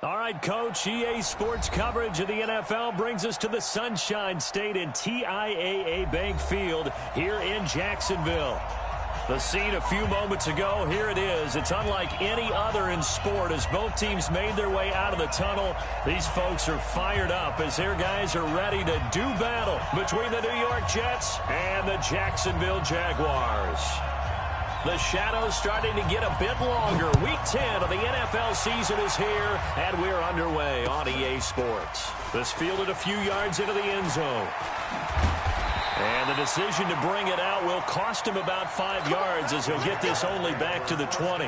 All right, Coach, EA Sports coverage of the NFL brings us to the Sunshine State and TIAA Bank Field here in Jacksonville. The scene a few moments ago, here it is. It's unlike any other in sport as both teams made their way out of the tunnel. These folks are fired up as their guys are ready to do battle between the New York Jets and the Jacksonville Jaguars. The shadows starting to get a bit longer. Week 10 of the NFL season is here, and we're underway on EA Sports. This fielded a few yards into the end zone. And the decision to bring it out will cost him about 5 yards as he'll get this only back to the 20.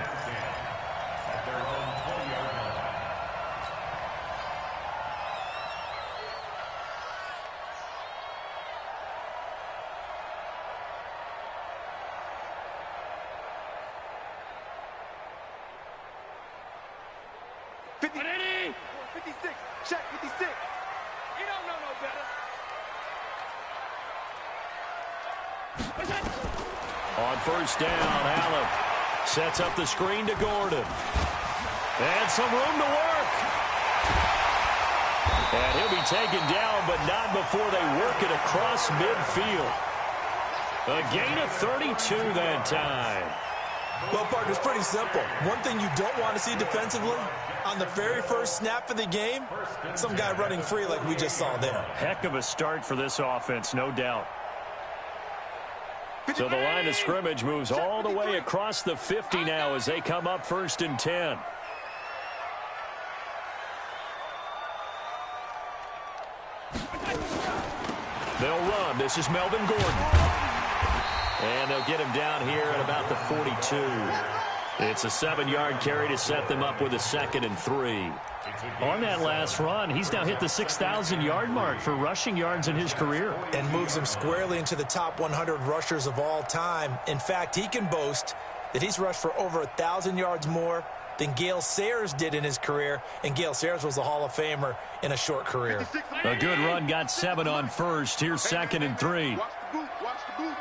On first down, Allen sets up the screen to Gordon. And some room to work. And he'll be taken down, but not before they work it across midfield. A gain of 32 that time. Well, partner, it's pretty simple. One thing you don't want to see defensively, on the very first snap of the game, some guy running free like we just saw there. Heck of a start for this offense, no doubt. So the line of scrimmage moves all the way across the 50 now as they come up 1st and 10. They'll run. This is Melvin Gordon. And they'll get him down here at about the 42. It's a 7-yard carry to set them up with a 2nd and 3. On that last run, he's now hit the 6,000-yard mark for rushing yards in his career. And moves him squarely into the top 100 rushers of all time. In fact, he can boast that he's rushed for over 1,000 yards more than Gale Sayers did in his career. And Gale Sayers was a Hall of Famer in a short career. A good run, got 7 on first. Here's 2nd and 3. Watch the boot, watch the boot.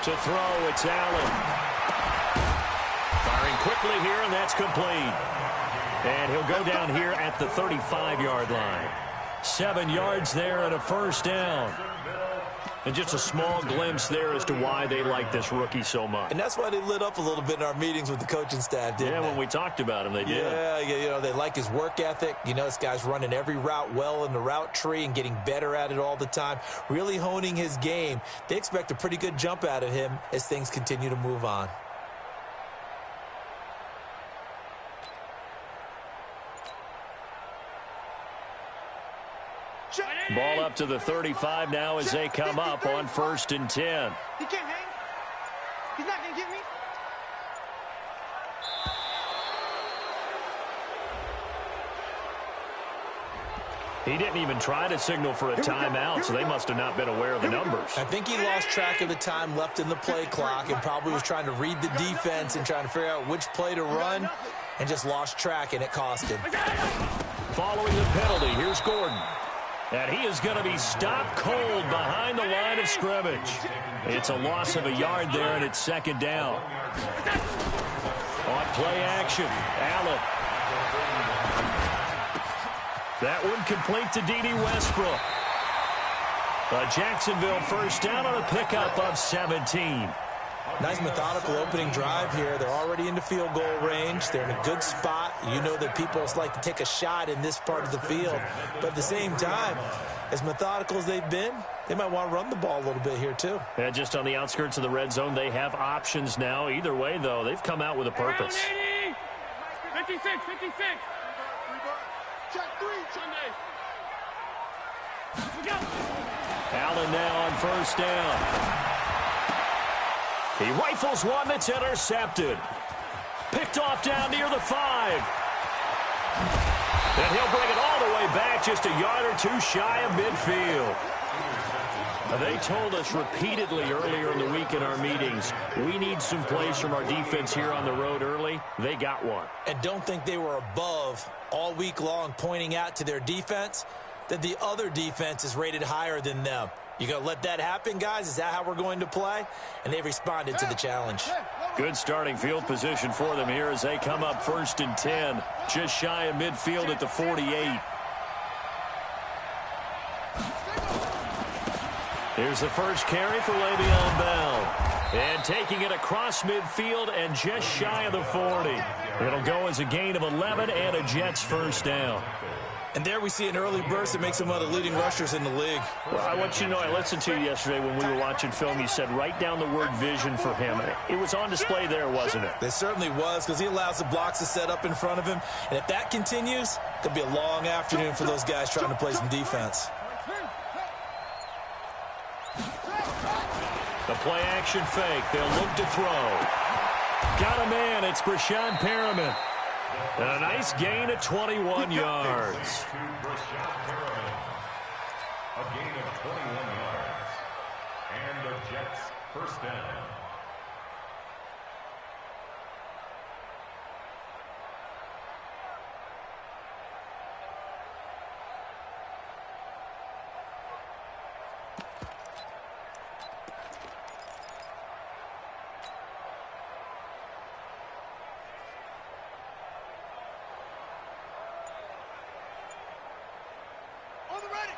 To throw, it's Allen. Firing quickly here, and that's complete. And he'll go down here at the 35-yard line. 7 yards there and a first down. And just a small glimpse there as to why they like this rookie so much. And that's why they lit up a little bit in our meetings with the coaching staff, didn't they? Yeah, when we talked about him, they did. Yeah, you know, they like his work ethic. You know, this guy's running every route well in the route tree and getting better at it all the time, really honing his game. They expect a pretty good jump out of him as things continue to move on. Ball up to the 35 now as they come up on 1st and 10. He can't hang. He's not going to get me. He didn't even try to signal for a timeout, so they must have not been aware of the numbers. I think he lost track of the time left in the play clock and probably was trying to read the defense and trying to figure out which play to run and just lost track, and it cost him. Following the penalty, here's Gordon. And he is going to be stopped cold behind the line of scrimmage. It's a loss of a yard there, and it's 2nd down. On play action, Allen. That one complete to D.D. Westbrook. A Jacksonville first down on a pickup of 17. Nice methodical opening drive here. They're already into field goal range. They're in a good spot. You know that people like to take a shot in this part of the field. But at the same time, as methodical as they've been, they might want to run the ball a little bit here too. And just on the outskirts of the red zone, they have options now. Either way, though, they've come out with a purpose. 56, 56. Check 3, Sunday. Allen now on first down. He rifles one that's intercepted. Picked off down near the 5. And he'll bring it all the way back just a yard or two shy of midfield. They told us repeatedly earlier in the week in our meetings, we need some plays from our defense here on the road early. They got one. And don't think they were above all week long pointing out to their defense that the other defense is rated higher than them. You going to let that happen, guys? Is that how we're going to play? And they've responded to the challenge. Good starting field position for them here as they come up 1st and 10. Just shy of midfield at the 48. Here's the first carry for Le'Veon Bell. And taking it across midfield and just shy of the 40. It'll go as a gain of 11 and a Jets first down. And there we see an early burst that makes him one of the leading rushers in the league. Well, I want you to know, I listened to you yesterday when we were watching film. You said write down the word vision for him. It was on display there, wasn't it? It certainly was, because he allows the blocks to set up in front of him. And if that continues, it'll be a long afternoon for those guys trying to play some defense. The play-action fake. They'll look to throw. Got a man. It's Brashad Perriman. And a nice gain of 21 yards. A gain of 21 yards. And the Jets first down.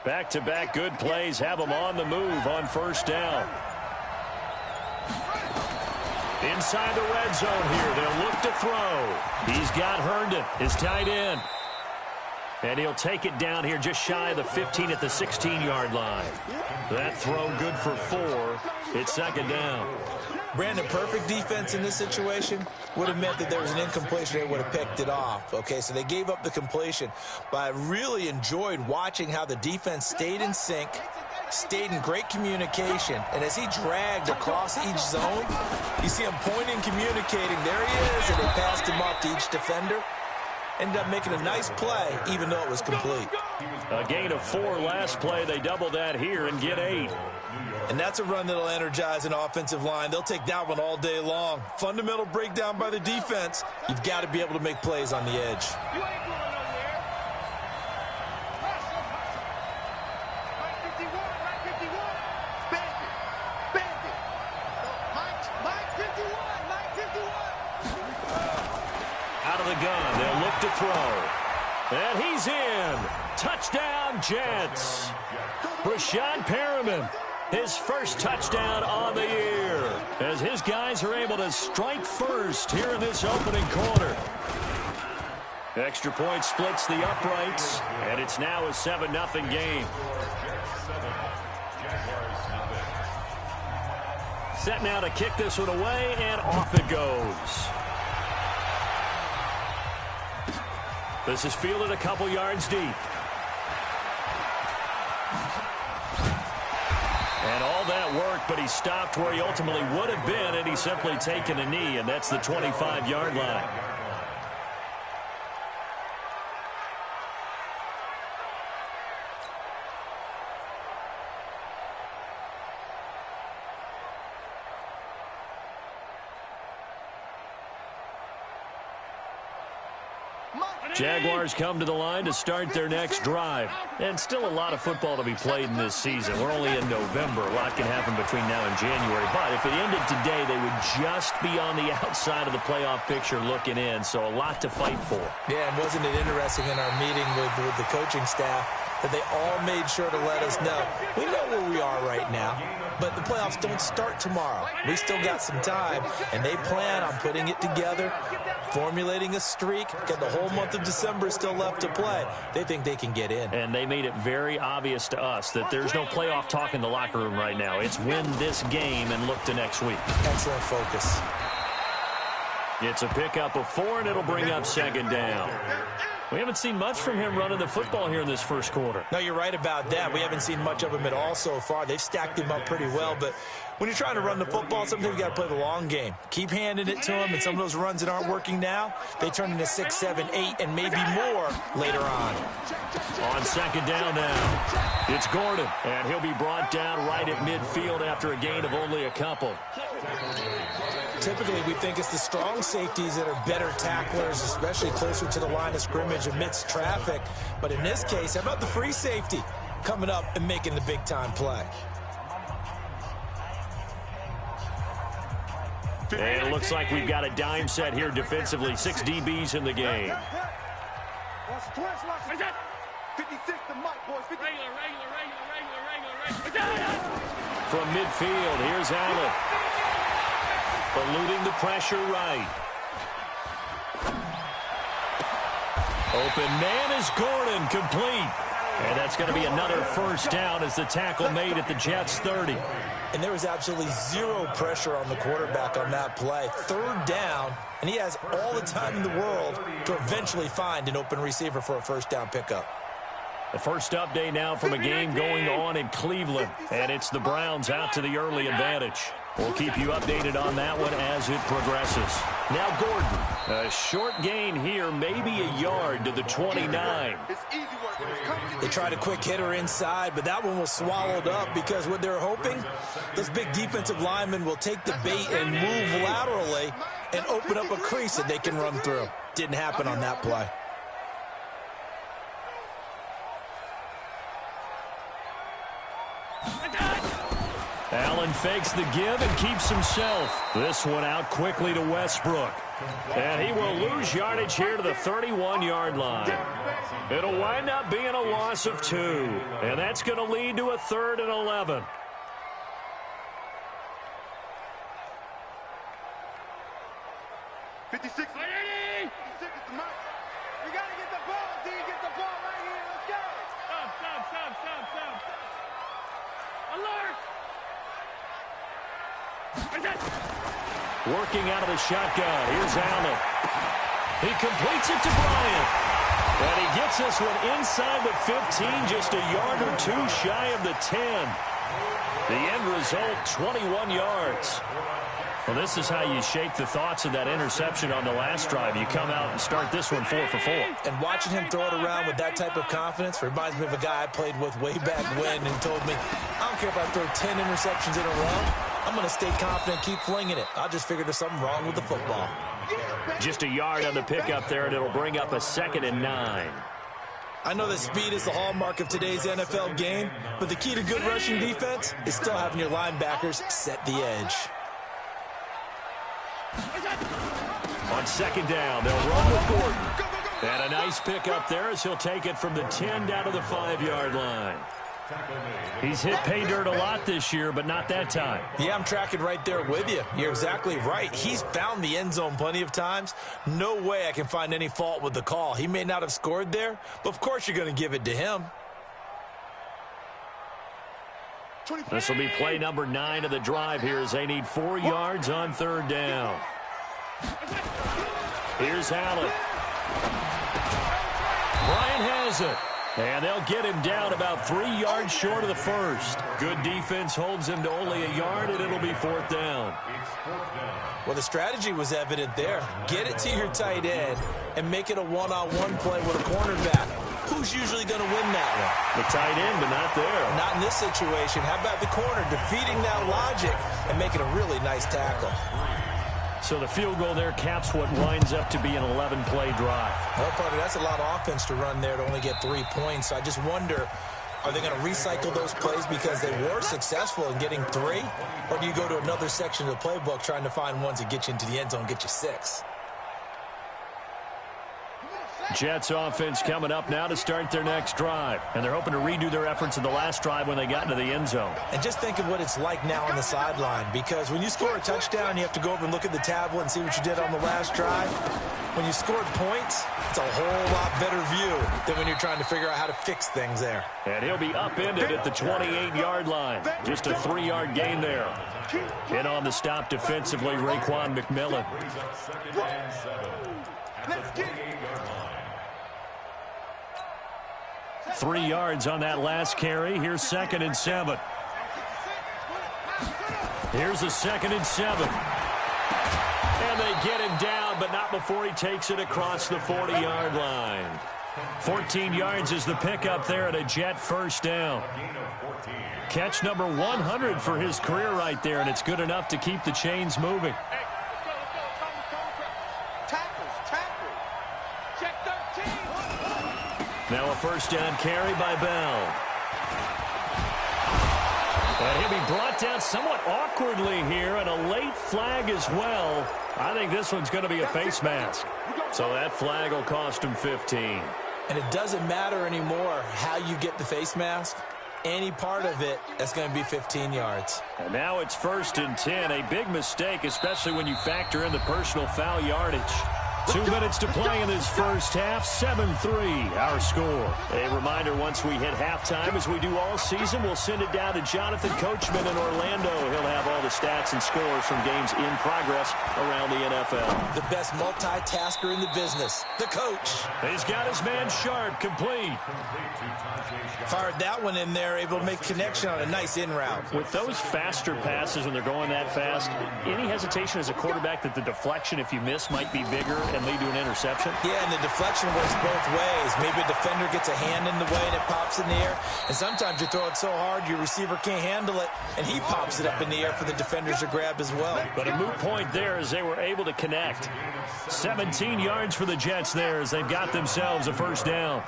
Back-to-back good plays have them on the move on first down. Inside the red zone here. They'll look to throw. He's got Herndon, his tight end. And he'll take it down here just shy of the 15 at the 16-yard line. That throw good for 4. It's second down. Brandon, perfect defense in this situation would have meant that there was an incompletion. They would have picked it off. Okay, so they gave up the completion. But I really enjoyed watching how the defense stayed in sync, stayed in great communication. And as he dragged across each zone, you see him pointing, communicating. There he is, and they passed him off to each defender. Ended up making a nice play, even though it was complete. A gain of 4 last play. They double that here and get 8. And that's a run that'll energize an offensive line. They'll take that one all day long. Fundamental breakdown by the defense. You've got to be able to make plays on the edge. You ain't going nowhere. Mike 51, Mike 51. Bandit, bandit. Mike 51, Mike 51. Out of the gun, they'll look to throw. And he's in. Touchdown, Jets. Brashad Perriman, his first touchdown on the year, as his guys are able to strike first here in this opening quarter. Extra point splits the uprights, and it's now a 7-0 game. Set now to kick this one away, and off it goes. This is fielded a couple yards deep. And all that work, but he stopped where he ultimately would have been, and he's simply taken a knee, and that's the 25-yard line. Jaguars come to the line to start their next drive. And still a lot of football to be played in this season. We're only in November. A lot can happen between now and January. But if it ended today, they would just be on the outside of the playoff picture looking in. So a lot to fight for. Yeah, and wasn't it interesting in our meeting with the coaching staff that they all made sure to let us know, we know where we are right now, but the playoffs don't start tomorrow. We still got some time, and they plan on putting it together, formulating a streak. Got the whole month of December still left to play. They think they can get in. And they made it very obvious to us that there's no playoff talk in the locker room right now. It's win this game and look to next week. Excellent focus. It's a pickup of 4, and it'll bring up second down. We haven't seen much from him running the football here in this first quarter. No, you're right about that. We haven't seen much of him at all so far. They've stacked him up pretty well, but when you're trying to run the football, sometimes you got to play the long game. Keep handing it to him, and some of those runs that aren't working now, they turn into 6, 7, 8, and maybe more later on. On second down now, it's Gordon, and he'll be brought down right at midfield after a gain of only a couple. Typically, we think it's the strong safeties that are better tacklers, especially closer to the line of scrimmage amidst traffic. But in this case, how about the free safety coming up and making the big-time play? And it looks like we've got a dime set here defensively. 6 DBs in the game. 56 to Mike, boys. Regular. From midfield, here's Allen. Eluding the pressure right. Open man is Gordon, complete. And that's going to be another first down as the tackle made at the Jets' 30. And there was absolutely zero pressure on the quarterback on that play. Third down, and he has all the time in the world to eventually find an open receiver for a first down pickup. The first update now from a game going on in Cleveland. And it's the Browns out to the early advantage. We'll keep you updated on that one as it progresses. Now Gordon, a short gain here, maybe a yard to the 29. They tried a quick hitter inside, but that one was swallowed up because what they're hoping, those big defensive linemen will take the bait and move laterally and open up a crease that they can run through. Didn't happen on that play. Allen fakes the give and keeps himself. This one out quickly to Westbrook. And he will lose yardage here to the 31-yard line. It'll wind up being a loss of 2. And that's going to lead to a 3rd and 11. We gotta get the ball, D. Get the ball right here. Let's go. Stop. Alert. Working out of the shotgun. Here's Allen. He completes it to Bryant. And he gets this one inside the 15, just a yard or 2 shy of the 10. The end result, 21 yards. Well, this is how you shake the thoughts of that interception on the last drive. You come out and start this one 4 for 4. And watching him throw it around with that type of confidence reminds me of a guy I played with way back when and told me, I don't care if I throw 10 interceptions in a row. I'm going to stay confident, keep flinging it. I just figured there's something wrong with the football. Just a yard on the pickup there, and it'll bring up a 2nd and 9. I know that speed is the hallmark of today's NFL game, but the key to good rushing defense is still having your linebackers set the edge. On 2nd down, they'll run with Gordon. And a nice pickup there as he'll take it from the 10 down to the 5-yard line. He's hit pay dirt a lot this year, but not that time. Yeah, I'm tracking right there with you. You're exactly right. He's found the end zone plenty of times. No way I can find any fault with the call. He may not have scored there, but of course you're going to give it to him. This will be play number 9 of the drive here as they need 4 yards on 3rd down. Here's Allen. Bryant has it. And they'll get him down about 3 yards short of the first. Good defense holds him to only a yard, and it'll be 4th down. Well, the strategy was evident there. Get it to your tight end and make it a one-on-one play with a cornerback. Who's usually going to win that one? The tight end, but not there. Not in this situation. How about the corner defeating that logic and making a really nice tackle? So the field goal there caps what winds up to be an 11-play drive. Well, partner, that's a lot of offense to run there to only get 3 points. I just wonder, are they going to recycle those plays because they were successful in getting 3? Or do you go to another section of the playbook trying to find ones that get you into the end zone and get you 6? Jets offense coming up now to start their next drive. And they're hoping to redo their efforts in the last drive when they got into the end zone. And just think of what it's like now on the sideline, because when you score a touchdown, you have to go over and look at the tablet and see what you did on the last drive. When you scored points, it's a whole lot better view than when you're trying to figure out how to fix things there. And he'll be upended at the 28-yard line. Just a 3-yard gain there. In on the stop defensively, Raekwon McMillan. 3 yards on that last carry. Here's 2nd and 7. Here's a 2nd and 7. And they get him down, but not before he takes it across the 40-yard line. 14 yards is the pickup there at a Jet first down. Catch number 100 for his career right there, and it's good enough to keep the chains moving. Now a first down carry by Bell. And he'll be brought down somewhat awkwardly here, and a late flag as well. I think this one's going to be a face mask. So that flag will cost him 15. And it doesn't matter anymore how you get the face mask. Any part of it, that's going to be 15 yards. And now it's 1st and 10. A big mistake, especially when you factor in the personal foul yardage. 2 minutes to play in this first half. 7-3, our score. A reminder, once we hit halftime, as we do all season, we'll send it down to Jonathan Coachman in Orlando. He'll have all the stats and scores from games in progress around the NFL. The best multitasker in the business, the coach. He's got his man sharp, complete. Fired that one in there, able to make connection on a nice in route. With those faster passes when they're going that fast, any hesitation as a quarterback that the deflection, if you miss, might be bigger and lead to an interception? Yeah, and the deflection works both ways. Maybe a defender gets a hand in the way and it pops in the air. And sometimes you throw it so hard your receiver can't handle it, and he pops it up in the air for the defenders to grab as well. But a moot point there as they were able to connect. 17 yards for the Jets there as they've got themselves a first down.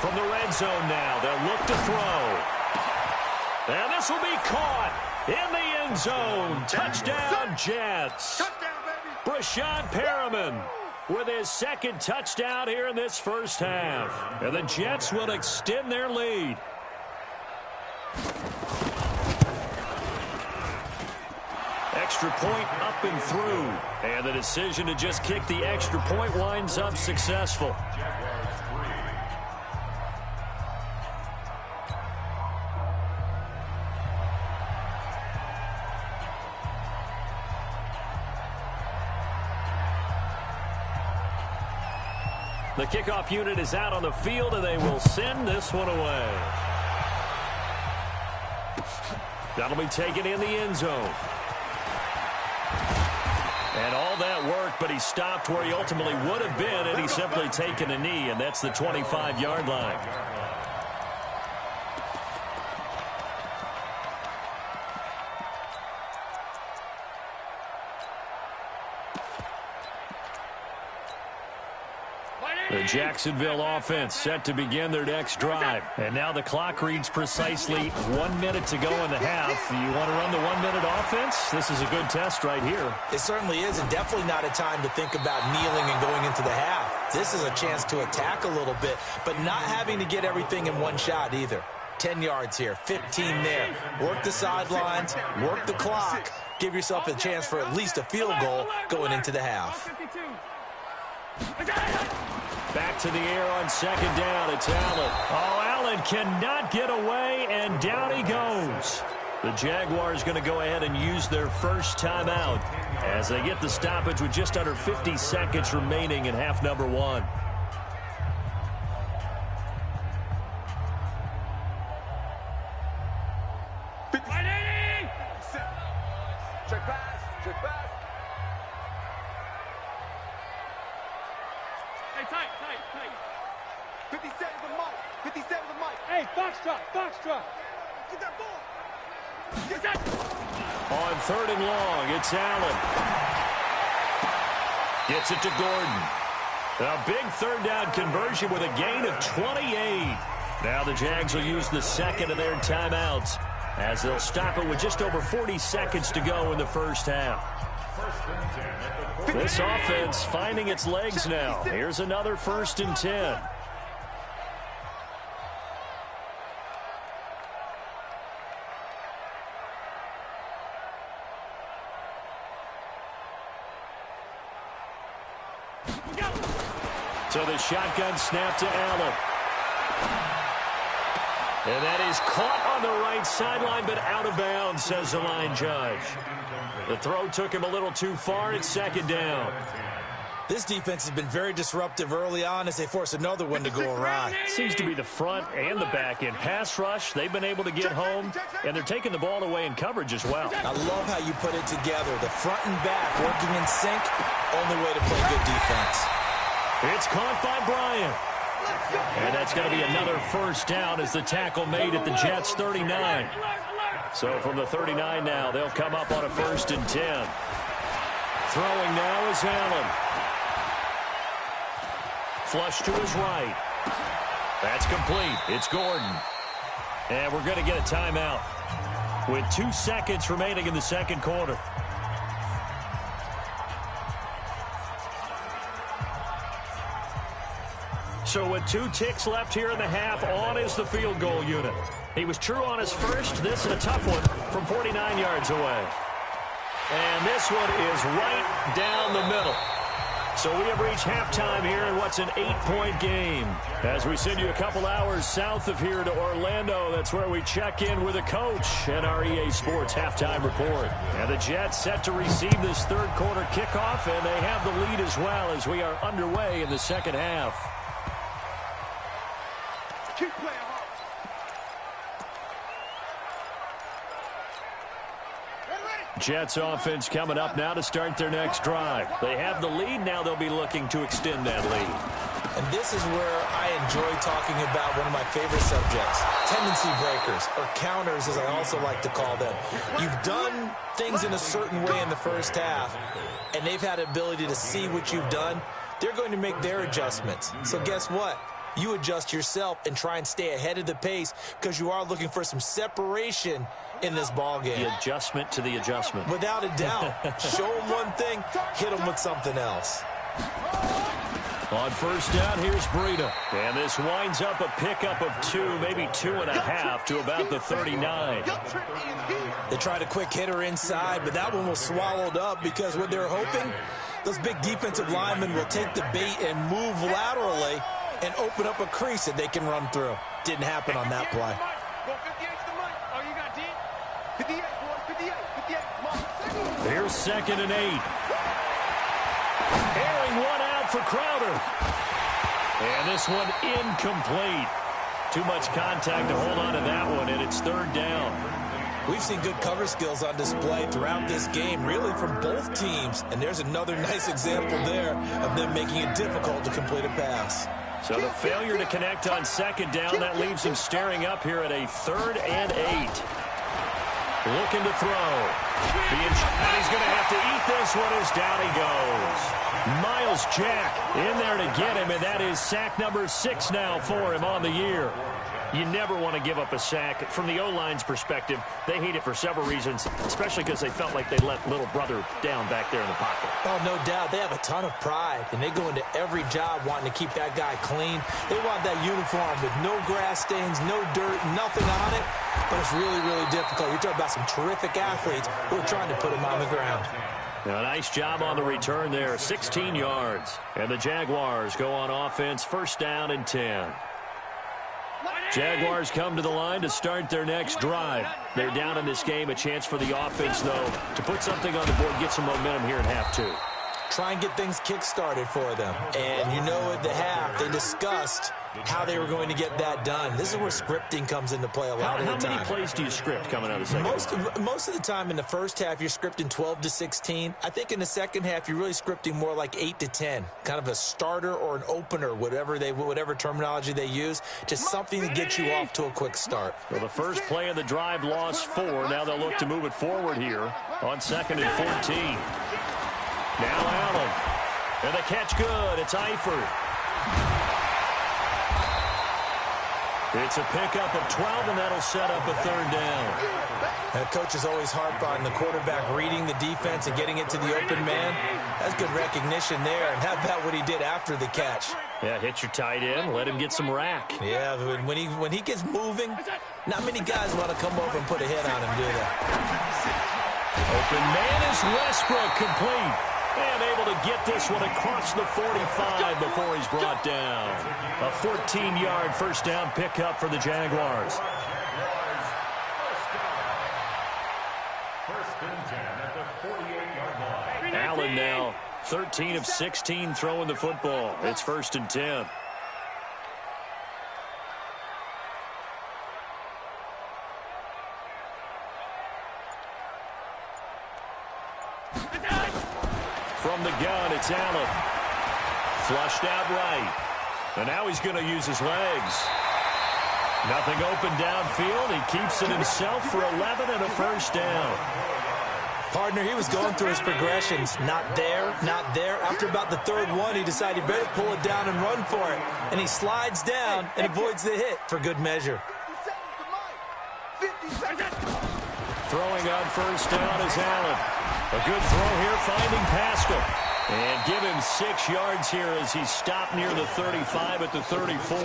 From the red zone now, they'll look to throw. And this will be caught in the end zone. Touchdown, Jets. Brashad Perriman with his second touchdown here in this first half. And the Jets will extend their lead. Extra point up and through. And the decision to just kick the extra point winds up successful. The kickoff unit is out on the field, and they will send this one away. That'll be taken in the end zone. And all that work, but he stopped where he ultimately would have been, and he's simply taken a knee, and that's the 25-yard line. The Jacksonville offense set to begin their next drive. And now the clock reads precisely 1 minute to go in the half. You want to run the 1 minute offense? This is a good test right here. It certainly is, and definitely not a time to think about kneeling and going into the half. This is a chance to attack a little bit, but not having to get everything in one shot either. 10 yards here, 15 there. Work the sidelines, work the clock. Give yourself a chance for at least a field goal going into the half. Back to the air on second down. It's Allen. Oh, Allen cannot get away, and down he goes. The Jaguars going to go ahead and use their first timeout as they get the stoppage with just under 50 seconds remaining in half number one. Check pass, check pass. Hey, tight. 57 the mic. 57 the mic. Hey, foxtrot. Get that ball. Get that. On third and long, it's Allen. Gets it to Gordon. A big third down conversion with a gain of 28. Now the Jags will use the second of their timeouts as they'll stop it with just over 40 seconds to go in the first half. This offense finding its legs now. Here's another 1st and 10. So the shotgun snap to Allen. And that is caught on the right sideline, but out of bounds, says the line judge. The throw took him a little too far. It's second down. This defense has been very disruptive early on as they force another one to go awry. Seems to be the front and the back end. Pass rush, they've been able to get home, and they're taking the ball away in coverage as well. I love how you put it together. The front and back working in sync, only way to play good defense. It's caught by Bryant. And that's going to be another first down as the tackle made at the Jets' 39. So from the 39 now, they'll come up on a 1st and 10. Throwing now is Allen. Flush to his right. That's complete. It's Gordon. And we're going to get a timeout with 2 seconds remaining in the second quarter. So with 2 ticks left here in the half, on is the field goal unit. He was true on his first. This is a tough one from 49 yards away. And this one is right down the middle. So we have reached halftime here in what's an 8-point game. As we send you a couple hours south of here to Orlando, that's where we check in with a coach and our EA Sports halftime report. And the Jets set to receive this third quarter kickoff, and they have the lead as well as we are underway in the second half. Keep playing hard. Jets offense coming up now to start their next drive. They have the lead. Now they'll be looking to extend that lead. And this is where I enjoy talking about one of my favorite subjects, tendency breakers, or counters as I also like to call them. You've done things in a certain way in the first half, and they've had the ability to see what you've done. They're going to make their adjustments. So guess what? You adjust yourself and try and stay ahead of the pace because you are looking for some separation in this ball game. The adjustment to the adjustment. Without a doubt. Show them one thing, hit them with something else. On first down, here's Breida. And this winds up a pickup of 2, maybe 2.5 to about the 39. They tried a quick hitter inside, but that one was swallowed up because what they're hoping, those big defensive linemen will take the bait and move laterally and open up a crease that they can run through. Didn't happen on that play. Here's 2nd and 8. Airing one out for Crowder. And this one incomplete. Too much contact to hold on to that one, and it's 3rd down. We've seen good cover skills on display throughout this game, really from both teams. And there's another nice example there of them making it difficult to complete a pass. So the failure to connect on 2nd down, that leaves him staring up here at a 3rd and 8. Looking to throw. And he's going to have to eat this one as down he goes. Miles Jack in there to get him, and that is sack number 6 now for him on the year. You never want to give up a sack. From the O-line's perspective, they hate it for several reasons, especially because they felt like they let little brother down back there in the pocket. Oh, no doubt. They have a ton of pride, and they go into every job wanting to keep that guy clean. They want that uniform with no grass stains, no dirt, nothing on it. But it's really, really difficult. You're talking about some terrific athletes who are trying to put him on the ground. Now, nice job on the return there, 16 yards. And the Jaguars go on offense, 1st down and 10. Jaguars come to the line to start their next drive. They're down in this game. A chance for the offense, though, to put something on the board, get some momentum here in half 2. Try and get things kick-started for them. And you know at the half, they discussed how they were going to get that done. This is where scripting comes into play a lot of the time. How many plays do you script coming out of the second half? Most of the time in the first half, you're scripting 12 to 16. I think in the second half, you're really scripting more like 8 to 10. Kind of a starter or an opener, whatever terminology they use. Just something to get you off to a quick start. Well, the first play of the drive lost 4. Now they'll look to move it forward here on 2nd and 14. Now Allen. And the catch good. It's Eifert. It's a pickup of 12, and that'll set up a 3rd down. And coaches always harp on the quarterback reading the defense and getting it to the open man. That's good recognition there. And how about what he did after the catch? Yeah, hit your tight end, let him get some rack. Yeah, when he gets moving, not many guys want to come over and put a hit on him, do they? Open man is Westbrook, complete. And able to get this one across the 45 before he's brought down. A 14-yard 1st down pickup for the Jaguars. 1st and 10 at the 48-yard line. Allen now 13 of 16 throwing the football. It's 1st and 10. From the gun, it's Allen. Flushed out right. And now he's going to use his legs. Nothing open downfield. He keeps it himself for 11 and a 1st down. Partner, he was going through his progressions. Not there, not there. After about the third one, he decided he better pull it down and run for it. And he slides down and avoids the hit for good measure. Throwing on first down is Allen. A good throw here, finding Pascal. And give him 6 yards here as he's stopped near the 35 at the 34.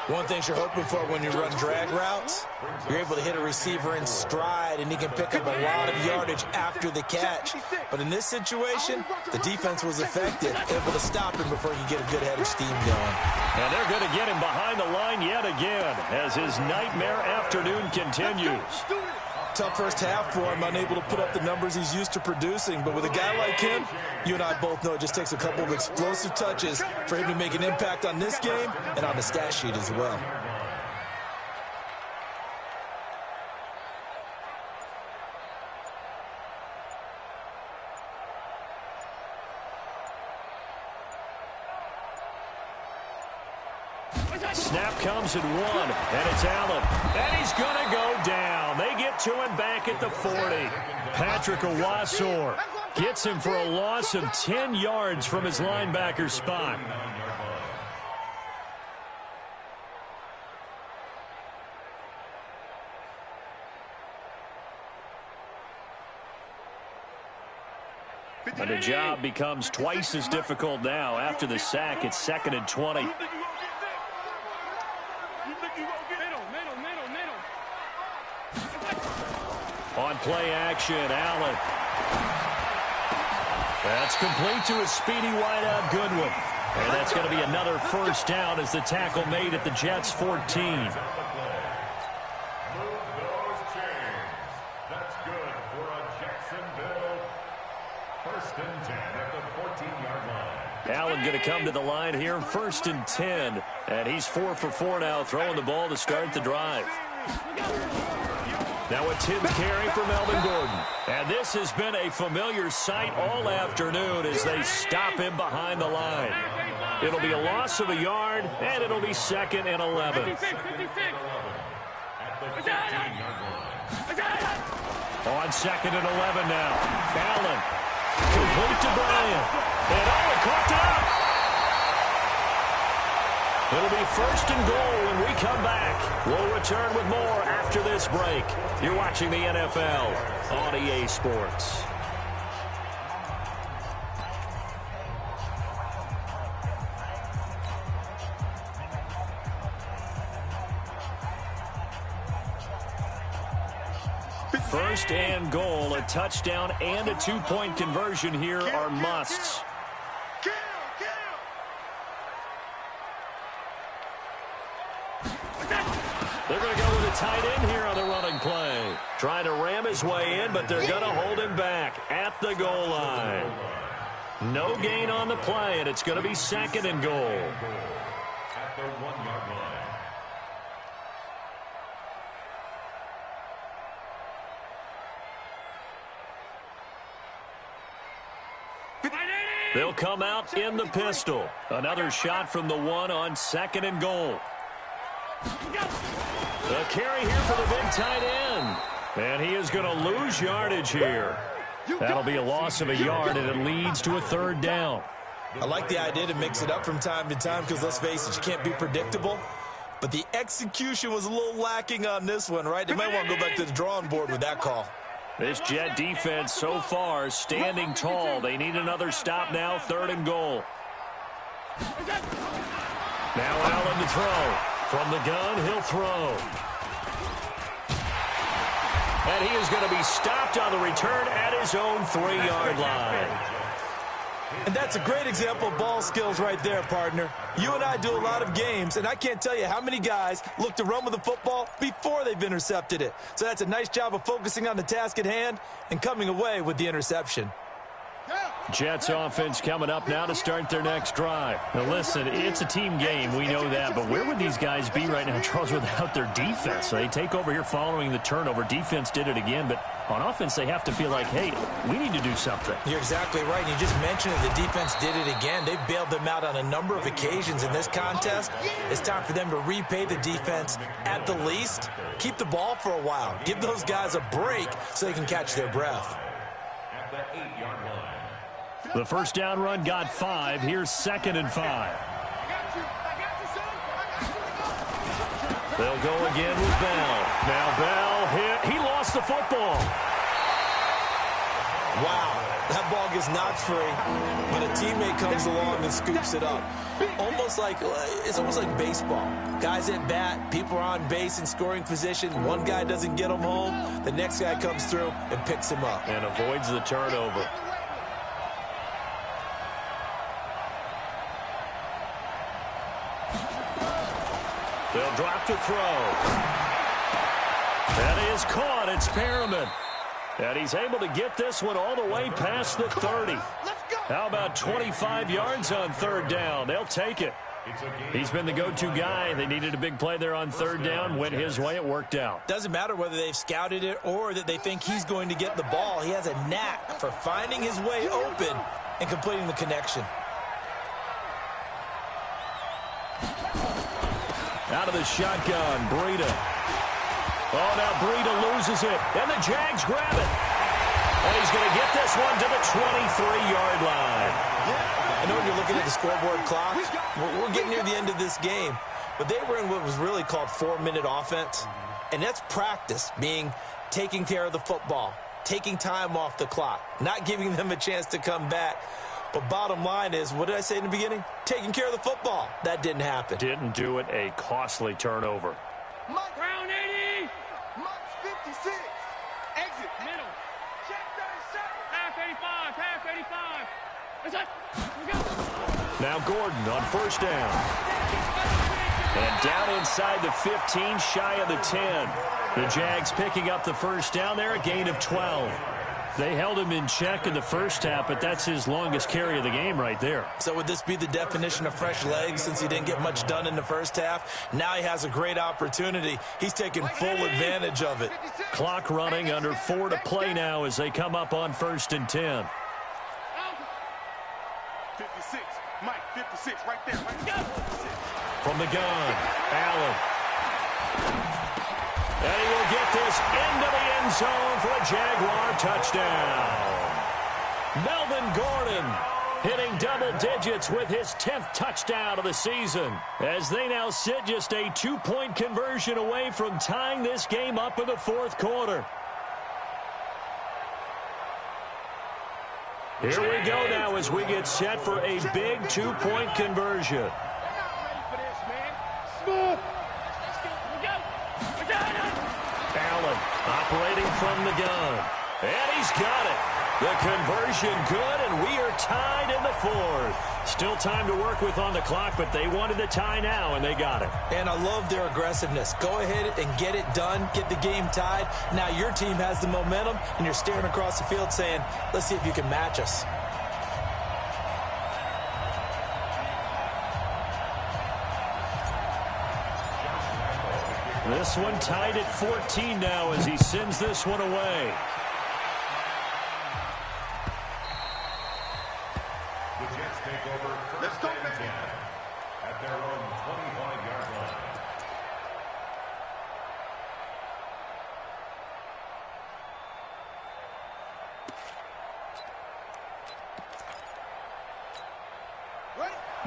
One thing you're hoping for when you run drag routes, you're able to hit a receiver in stride, and he can pick up a lot of yardage after the catch. But in this situation, the defense was effective, able to stop him before he could get a good head of steam going. And they're going to get him behind the line yet again as his nightmare afternoon continues. Tough first half for him, unable to put up the numbers he's used to producing. But with a guy like him, you and I both know it just takes a couple of explosive touches for him to make an impact on this game and on the stat sheet as well. Snap comes at 1, and it's Allen. And he's going to go down. They get to him back at the 40. Patrick Owasor gets him for a loss of 10 yards from his linebacker spot. And the job becomes twice as difficult now. After the sack, it's 2nd and 20. On play action, Allen. That's complete to a speedy wideout Goodwin. And that's going to be another first down as the tackle made at the Jets' 14. Move those chains. That's good for a Jacksonville 1st and 10 at the 14-yard line. Allen going to come to the line here, 1st and 10. And he's 4 for 4 now, throwing the ball to start the drive. Now a 10th carry for Melvin Gordon. And this has been a familiar sight all afternoon as they stop him behind the line. It'll be a loss of a yard, and it'll be 2nd and 11. On 2nd and 11 now. Allen. Complete to Bryant. And caught up. It'll be 1st and goal when we come back. We'll return with more after this break. You're watching the NFL on EA Sports. First and goal, a touchdown and a 2-point conversion here are musts. They're going to go with a tight end here on the running play. Trying to ram his way in, but they're going to hold him back at the goal line. No gain on the play, and it's going to be 2nd and goal. At the 1-yard line. They'll come out in the pistol. Another shot from the 1 on 2nd and goal. A carry here for the big tight end. And he is going to lose yardage here. That'll be a loss of a yard, and it leads to a 3rd down. I like the idea to mix it up from time to time because, let's face it, you can't be predictable. But the execution was a little lacking on this one, right? They might want to go back to the drawing board with that call. This Jet defense so far standing tall. They need another stop now, 3rd and goal. Now Allen to throw. From the gun, he'll throw. And he is going to be stopped on the return at his own 3-yard line. And that's a great example of ball skills right there, partner. You and I do a lot of games, and I can't tell you how many guys look to run with the football before they've intercepted it. So that's a nice job of focusing on the task at hand and coming away with the interception. Jets offense coming up now to start their next drive. Now listen, it's a team game, we know that, but where would these guys be right now, Charles, without their defense? They take over here following the turnover. Defense did it again, but on offense they have to feel like, hey, we need to do something. You're exactly right. You just mentioned it. The defense did it again. They bailed them out on a number of occasions in this contest. It's time for them to repay the defense at the least. Keep the ball for a while. Give those guys a break so they can catch their breath. At the 8-yard line. The first down run got 5. Here's 2nd and 5. They'll go again with Bell. Now Bell hit. He lost the football. Wow, that ball gets knocked free, but a teammate comes along and scoops it up. It's almost like baseball. Guys at bat, people are on base in scoring position. One guy doesn't get him home. The next guy comes through and picks him up. And avoids the turnover. They'll drop to throw. That is caught. It's Perriman. And he's able to get this one all the way past the 30. How about 25 yards on 3rd down? They'll take it. He's been the go-to guy. They needed a big play there on 3rd down. Went his way. It worked out. Doesn't matter whether they've scouted it or that they think he's going to get the ball. He has a knack for finding his way open and completing the connection. Out of the shotgun, Breida. Oh, now Breida loses it, and the Jags grab it. And he's going to get this one to the 23-yard line. I know you're looking at the scoreboard clock. We're getting near the end of this game, but they were in what was really called 4-minute offense, and that's practice, meaning taking care of the football, taking time off the clock, not giving them a chance to come back. But bottom line is, what did I say in the beginning? Taking care of the football. That didn't happen. Didn't do it. A costly turnover. Mike, round 80. Mike's 56. Exit. Middle. Check 37. Half 85. Half 85. That's it. We go. Now Gordon on 1st down. And down inside the 15, shy of the 10. The Jags picking up the 1st down there, a gain of 12. They held him in check in the first half, but that's his longest carry of the game right there. So would this be the definition of fresh legs since he didn't get much done in the first half? Now he has a great opportunity. He's taking full advantage of it. Clock running, under 4 to play now as they come up on 1st and 10. 56. Mike, 56. Right there. Right there. From the gun, Allen. And he will get this into the end zone for a Jaguar touchdown. Melvin Gordon hitting double digits with his 10th touchdown of the season, as they now sit just a 2-point conversion away from tying this game up in the 4th quarter. Here we go now as we get set for a big 2-point conversion. They're not ready for this, man. Smooth. Allen operating from the gun. And he's got it. The conversion good, and we are tied in the 4th. Still time to work with on the clock, but they wanted the tie now, and they got it. And I love their aggressiveness. Go ahead and get it done. Get the game tied. Now your team has the momentum, and you're staring across the field saying, let's see if you can match us. This one tied at 14 now as he sends this one away. The Jets take over 1st and 10 at their own 25-yard line.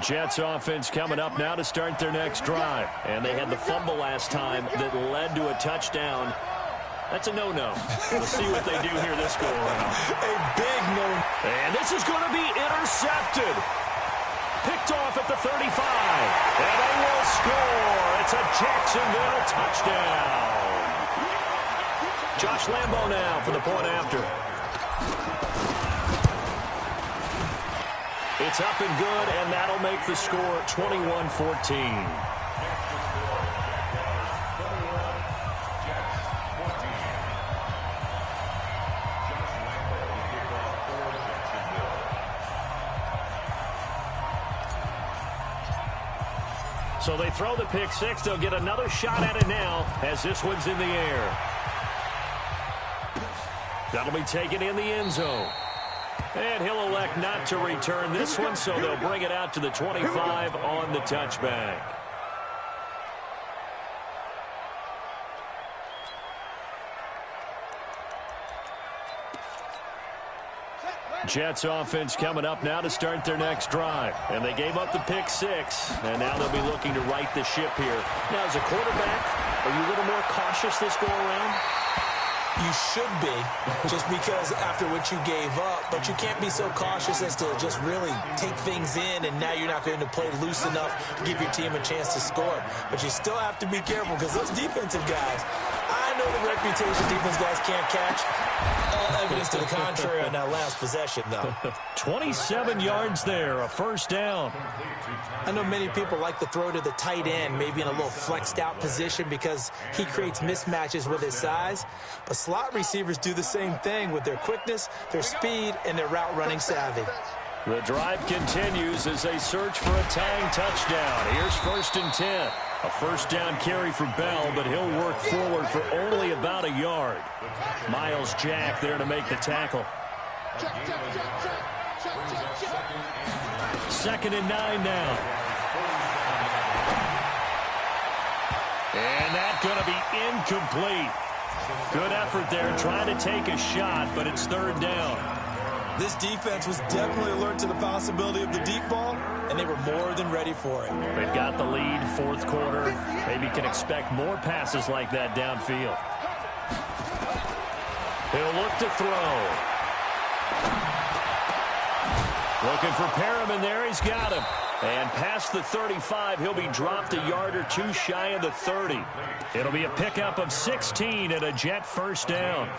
Jets offense coming up now to start their next drive. And they had the fumble last time that led to a touchdown. That's a no-no. We'll see what they do here this go-around. A big no. And this is going to be intercepted. Picked off at the 35. And they will score. It's a Jacksonville touchdown. Josh Lambo now for the point after. It's up and good, and that'll make the score 21-14. So they throw the pick six. They'll get another shot at it now as this one's in the air. That'll be taken in the end zone. And he'll elect not to return this one, so they'll bring it out to the 25 on the touchback. Jets offense coming up now to start their next drive. And they gave up the pick six, and now they'll be looking to right the ship here. Now, as a quarterback, are you a little more cautious this go-around? You should be, just because after what you gave up, but you can't be so cautious as to just really take things in, and now you're not going to play loose enough to give your team a chance to score. But you still have to be careful because those defensive guys, I know the reputation defense guys can't catch. All evidence to the contrary on that last possession, though. 27 yards there, a first down. I know many people like to throw to the tight end, maybe in a little flexed out position because he creates mismatches with his size. But slot receivers do the same thing with their quickness, their speed, and their route running savvy. The drive continues as they search for a tying touchdown. Here's 1st and 10. A first down carry for Bell, but he'll work forward for only about a yard. Miles Jack there to make the tackle. 2nd and 9 now. And that's going to be incomplete. Good effort there trying to take a shot, but it's 3rd down. This defense was definitely alert to the possibility of the deep ball, and they were more than ready for it. They've got the lead, 4th quarter. Maybe can expect more passes like that downfield. He'll look to throw. Looking for Perriman there. He's got him. And past the 35, he'll be dropped a yard or two shy of the 30. It'll be a pickup of 16 and a Jet first down.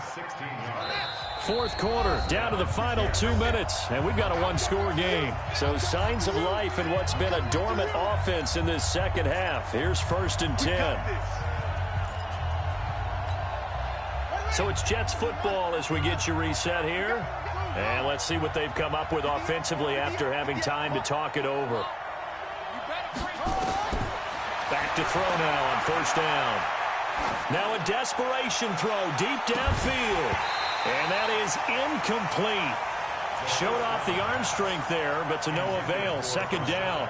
4th quarter, down to the final 2 minutes, and we've got a one-score game. So signs of life in what's been a dormant offense in this second half. Here's 1st and 10. So it's Jets football as we get you reset here. And let's see what they've come up with offensively after having time to talk it over. Back to throw now on 1st down. Now a desperation throw deep downfield. And that is incomplete. Showed off the arm strength there, but to no avail. 2nd down.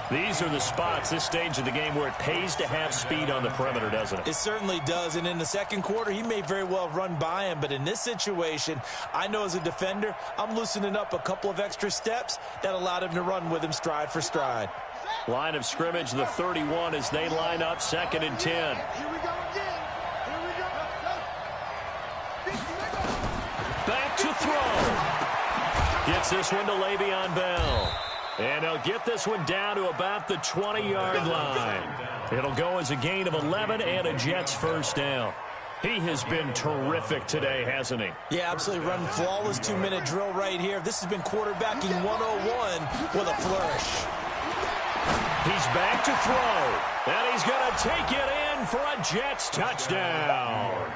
These are the spots, this stage of the game, where it pays to have speed on the perimeter, doesn't it? It certainly does. And in the 2nd quarter, he may very well run by him. But in this situation, I know as a defender, I'm loosening up a couple of extra steps that allowed him to run with him stride for stride. Line of scrimmage, the 31 as they line up, 2nd and 10. Back to throw. Gets this one to Le'Veon Bell. And they'll get this one down to about the 20-yard line. It'll go as a gain of 11 and a Jets first down. He has been terrific today, hasn't he? Yeah, absolutely. Running flawless 2-minute drill right here. This has been quarterbacking 101 with a flourish. He's back to throw. And he's going to take it in for a Jets touchdown.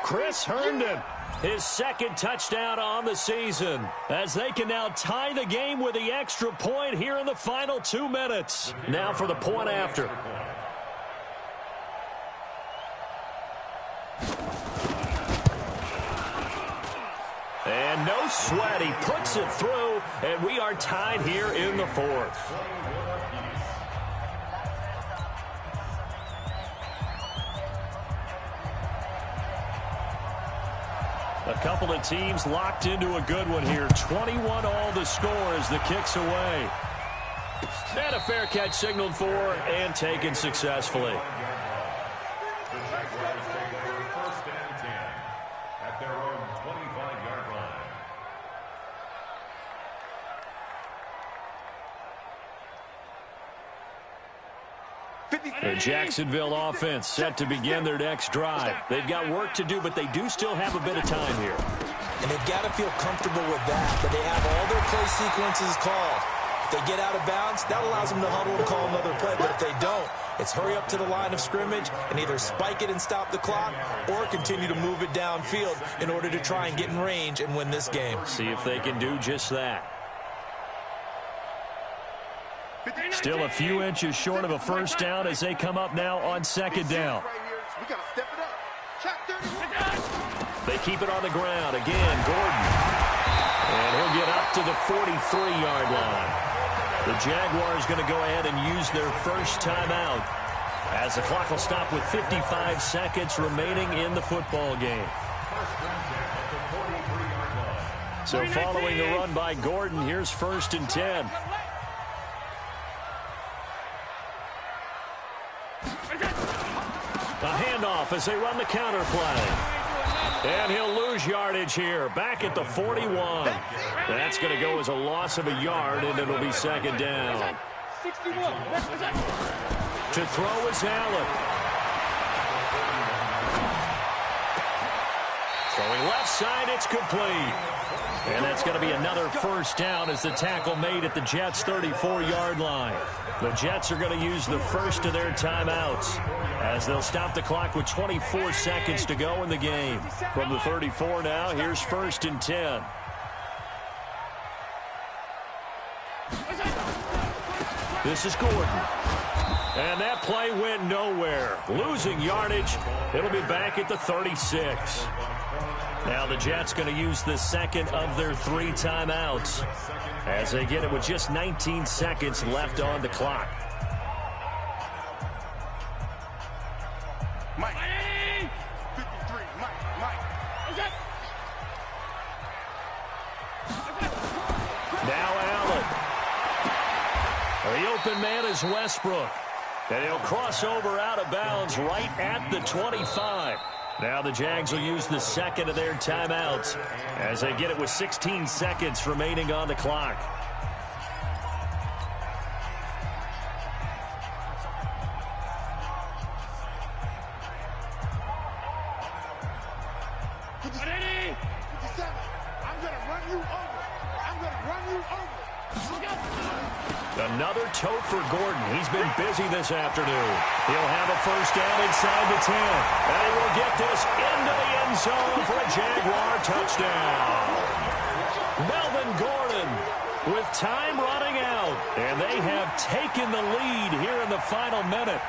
Chris Herndon. His 2nd touchdown on the season, as they can now tie the game with the extra point here in the final 2 minutes. Now for the point after. And no sweat, he puts it through, and we are tied here in the 4th. A couple of teams locked into a good one here. 21 all the score as the kick's away. And a fair catch signaled for and taken successfully. The Jaguars take over 1st and 10 at their own 25-yard line. The Jacksonville offense set to begin their next drive. They've got work to do, but they do still have a bit of time here. And they've got to feel comfortable with that they have all their play sequences called. If they get out of bounds, that allows them to huddle and call another play. But if they don't, it's hurry up to the line of scrimmage and either spike it and stop the clock or continue to move it downfield in order to try and get in range and win this game. See if they can do just that. Still a few inches short of a first down as they come up now on second down. We got to step it up. Check 31. They keep it on the ground. Again, Gordon. And he'll get up to the 43-yard line. The Jaguars going to go ahead and use their first timeout as the clock will stop with 55 seconds remaining in the football game. So following the run by Gordon, here's 1st and 10. A handoff as they run the counter play. And he'll lose yardage here, back at the 41. That's going to go as a loss of a yard, and it'll be second down. 61. To throw is Allen. Throwing left side, it's complete. And that's going to be another first down as the tackle made at the Jets' 34-yard line. The Jets are going to use the first of their timeouts as they'll stop the clock with 24 seconds to go in the game. From the 34 now, here's 1st and 10. This is Gordon. And that play went nowhere. Losing yardage. It'll be back at the 36. Now the Jets going to use the second of their 3 timeouts as they get it with just 19 seconds left on the clock. Mike. 53. Mike. Now Allen. The open man is Westbrook. And he'll cross over out of bounds right at the 25. Now the Jags will use the second of their timeouts as they get it with 16 seconds remaining on the clock. Another tote for Gordon. He's been busy this afternoon. He'll have a first down inside the 10. And he will get this into the end zone for a Jaguar touchdown. Melvin Gordon with time running out. And they have taken the lead here in the final minute.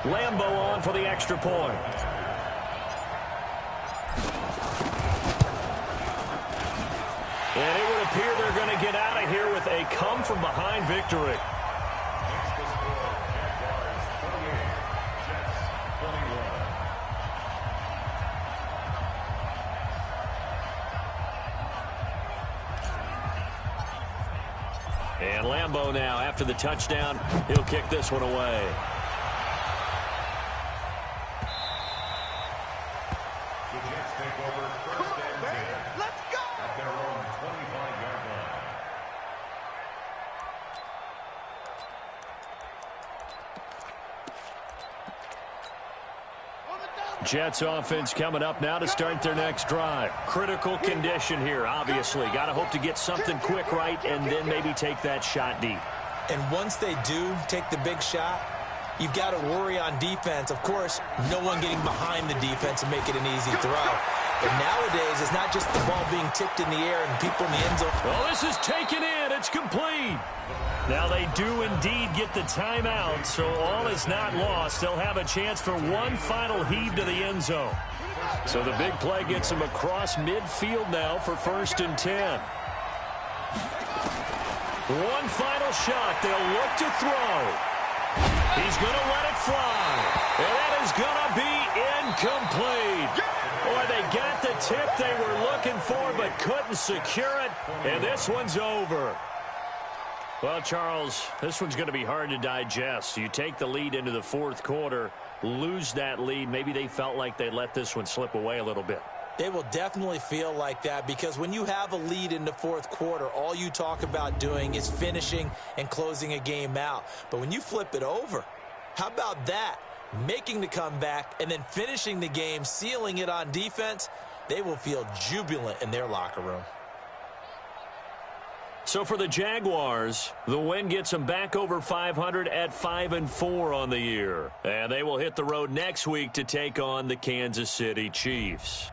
Lambo on for the extra point. And it would appear they're going to get out of here with a come-from-behind victory. And Lambo now, after the touchdown, he'll kick this one away. Jets offense coming up now to start their next drive. Critical condition here, obviously. Got to hope to get something quick right and then maybe take that shot deep. And once they do take the big shot, you've got to worry on defense. Of course, no one getting behind the defense and make it an easy throw. But nowadays, it's not just the ball being tipped in the air and people in the end zone. Well, this is taken in. It's complete. Now they do indeed get the timeout, so all is not lost. They'll have a chance for one final heave to the end zone. So the big play gets them across midfield now for 1st and 10. One final shot. They'll look to throw. He's going to let it fly. And that is going to be incomplete. Boy, they got the tip they were looking for but couldn't secure it. And this one's over. Well, Charles, this one's going to be hard to digest. You take the lead into the 4th quarter, lose that lead. Maybe they felt like they let this one slip away a little bit. They will definitely feel like that because when you have a lead in the 4th quarter, all you talk about doing is finishing and closing a game out. But when you flip it over, how about that? Making the comeback and then finishing the game, sealing it on defense, they will feel jubilant in their locker room. So for the Jaguars, the win gets them back over 500 at 5-4 on the year. And they will hit the road next week to take on the Kansas City Chiefs.